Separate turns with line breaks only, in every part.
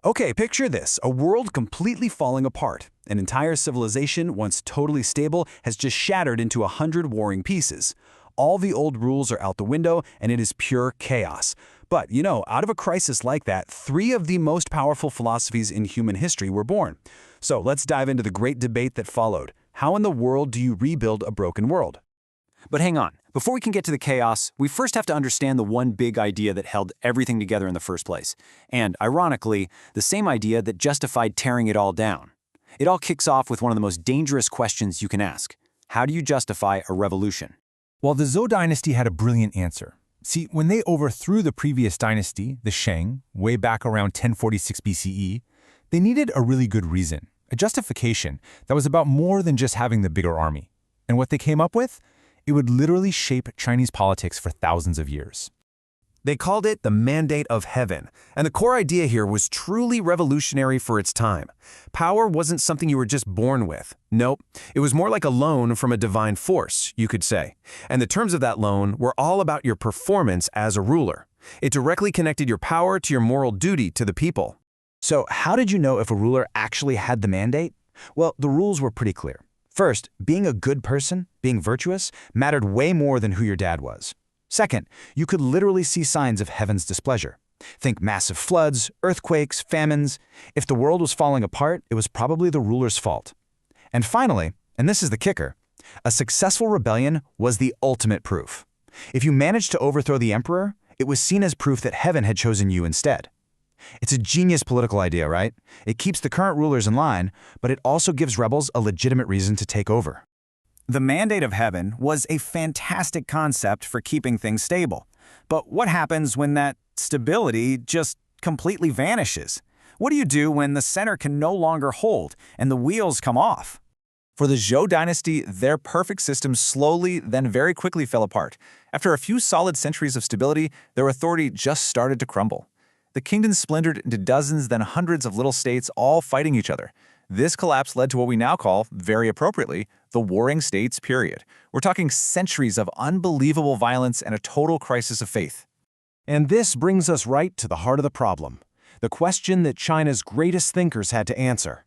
Okay, picture this, a world completely falling apart. An entire civilization, once totally stable, has just shattered into 100 warring pieces. All the old rules are out the window, and it is pure chaos. But, out of a crisis like that, three of the most powerful philosophies in human history were born. So let's dive into the great debate that followed. How in the world do you rebuild a broken world?
But hang on, before we can get to the chaos, we first have to understand the one big idea that held everything together in the first place. And, ironically, the same idea that justified tearing it all down. It all kicks off with one of the most dangerous questions you can ask. How do you justify a revolution?
Well, the Zhou dynasty had a brilliant answer. See, when they overthrew the previous dynasty, the Shang, way back around 1046 BCE, they needed a really good reason, a justification that was about more than just having the bigger army. And what they came up with? It would literally shape Chinese politics for thousands of years.
They called it the Mandate of Heaven, and the core idea here was truly revolutionary for its time. Power wasn't something you were just born with. Nope, it was more like a loan from a divine force, you could say. And the terms of that loan were all about your performance as a ruler. It directly connected your power to your moral duty to the people.
So how did you know if a ruler actually had the mandate? Well, the rules were pretty clear. First, being a good person, being virtuous, mattered way more than who your dad was. Second, you could literally see signs of heaven's displeasure. Think massive floods, earthquakes, famines. If the world was falling apart, it was probably the ruler's fault. And finally, and this is the kicker, a successful rebellion was the ultimate proof. If you managed to overthrow the emperor, it was seen as proof that heaven had chosen you instead. It's a genius political idea, right? It keeps the current rulers in line, but it also gives rebels a legitimate reason to take over.
The Mandate of Heaven was a fantastic concept for keeping things stable. But what happens when that stability just completely vanishes? What do you do when the center can no longer hold and the wheels come off?
For the Zhou dynasty, their perfect system slowly, then very quickly fell apart. After a few solid centuries of stability, their authority just started to crumble. The kingdom splintered into dozens, then hundreds of little states all fighting each other. This collapse led to what we now call, very appropriately, the Warring States period. We're talking centuries of unbelievable violence and a total crisis of faith.
And this brings us right to the heart of the problem, the question that China's greatest thinkers had to answer.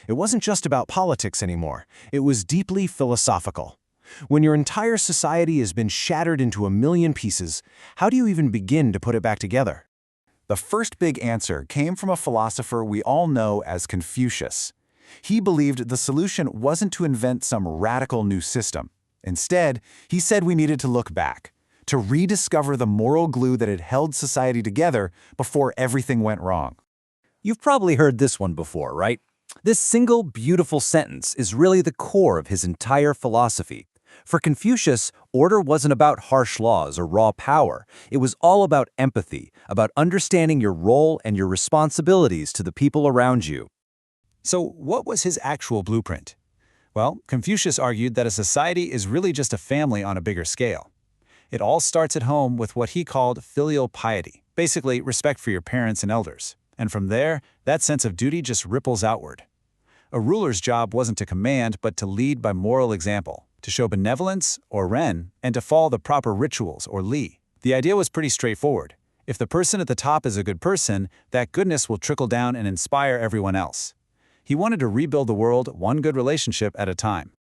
It wasn't just about politics anymore. It was deeply philosophical. When your entire society has been shattered into a million pieces, how do you even begin to put it back together?
The first big answer came from a philosopher we all know as Confucius. He believed the solution wasn't to invent some radical new system. Instead, he said we needed to look back, to rediscover the moral glue that had held society together before everything went wrong.
You've probably heard this one before, right? This single beautiful sentence is really the core of his entire philosophy. For Confucius, order wasn't about harsh laws or raw power. It was all about empathy, about understanding your role and your responsibilities to the people around you.
So what was his actual blueprint? Well, Confucius argued that a society is really just a family on a bigger scale. It all starts at home with what he called filial piety, basically respect for your parents and elders. And from there, that sense of duty just ripples outward. A ruler's job wasn't to command, but to lead by moral example, to show benevolence, or ren, and to follow the proper rituals, or li. The idea was pretty straightforward. If the person at the top is a good person, that goodness will trickle down and inspire everyone else. He wanted to rebuild the world one good relationship at a time.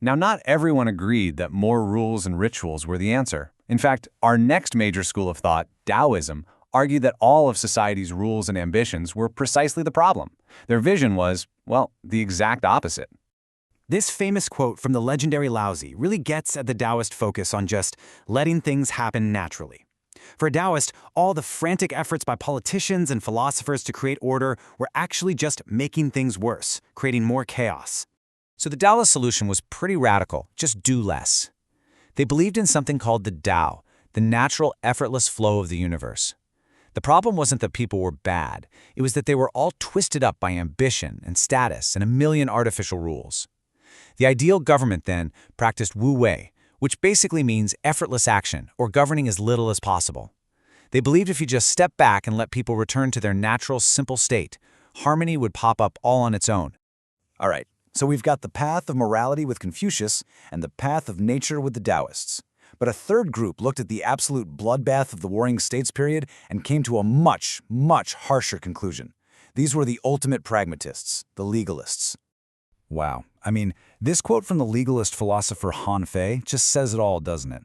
Now, not everyone agreed that more rules and rituals were the answer. In fact, our next major school of thought, Taoism, argued that all of society's rules and ambitions were precisely the problem. Their vision was, well, the exact opposite.
This famous quote from the legendary Laozi really gets at the Taoist focus on just letting things happen naturally. For a Taoist, all the frantic efforts by politicians and philosophers to create order were actually just making things worse, creating more chaos. So the Taoist solution was pretty radical, just do less. They believed in something called the Tao, the natural, effortless flow of the universe. The problem wasn't that people were bad, it was that they were all twisted up by ambition and status and a million artificial rules. The ideal government, then, practiced Wu Wei, which basically means effortless action or governing as little as possible. They believed if you just step back and let people return to their natural, simple state, harmony would pop up all on its own.
All right, so we've got the path of morality with Confucius and the path of nature with the Taoists. But a third group looked at the absolute bloodbath of the Warring States period and came to a much, much harsher conclusion. These were the ultimate pragmatists, the legalists. Wow. I mean, this quote from the legalist philosopher Han Fei just says it all, doesn't it?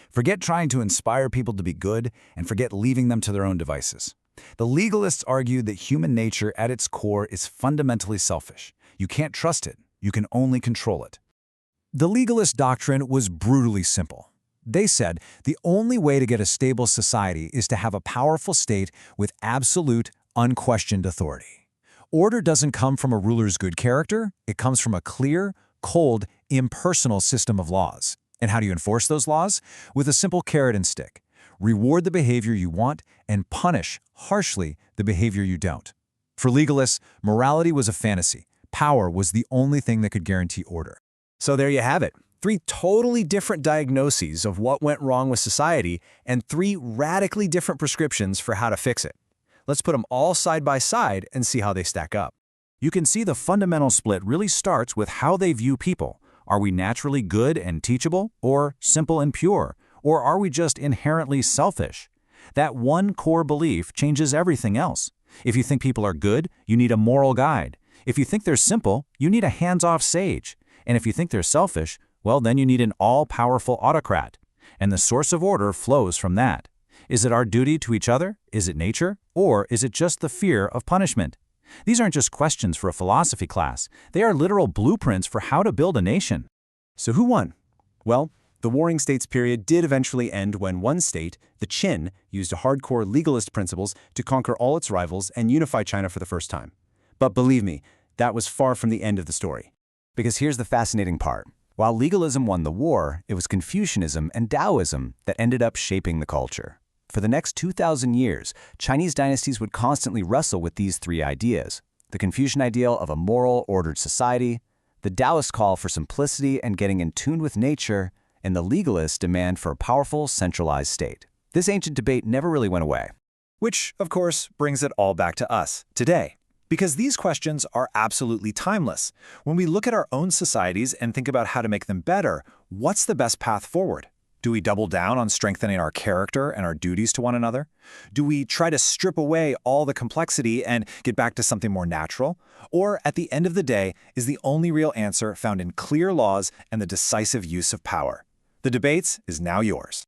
Forget trying to inspire people to be good and forget leaving them to their own devices. The legalists argued that human nature at its core is fundamentally selfish. You can't trust it. You can only control it.
The legalist doctrine was brutally simple. They said the only way to get a stable society is to have a powerful state with absolute, unquestioned authority. Order doesn't come from a ruler's good character, it comes from a clear, cold, impersonal system of laws. And how do you enforce those laws? With a simple carrot and stick. Reward the behavior you want and punish harshly the behavior you don't. For legalists, morality was a fantasy. Power was the only thing that could guarantee order.
So there you have it. 3 totally different diagnoses of what went wrong with society and 3 radically different prescriptions for how to fix it. Let's put them all side by side and see how they stack up.
You can see the fundamental split really starts with how they view people. Are we naturally good and teachable, or simple and pure, or are we just inherently selfish? That one core belief changes everything else. If you think people are good, you need a moral guide. If you think they're simple, you need a hands-off sage. And if you think they're selfish, well, then you need an all-powerful autocrat. And the source of order flows from that. Is it our duty to each other? Is it nature? Or is it just the fear of punishment? These aren't just questions for a philosophy class. They are literal blueprints for how to build a nation.
So who won? Well, the Warring States period did eventually end when one state, the Qin, used hardcore legalist principles to conquer all its rivals and unify China for the first time. But believe me, that was far from the end of the story.
Because here's the fascinating part. While legalism won the war, it was Confucianism and Taoism that ended up shaping the culture. For the next 2,000 years, Chinese dynasties would constantly wrestle with these 3 ideas: the Confucian ideal of a moral, ordered society, the Taoist call for simplicity and getting in tune with nature, and the legalist demand for a powerful, centralized state. This ancient debate never really went away.
Which, of course, brings it all back to us, today. Because these questions are absolutely timeless. When we look at our own societies and think about how to make them better, what's the best path forward? Do we double down on strengthening our character and our duties to one another? Do we try to strip away all the complexity and get back to something more natural? Or, at the end of the day, is the only real answer found in clear laws and the decisive use of power? The debates is now yours.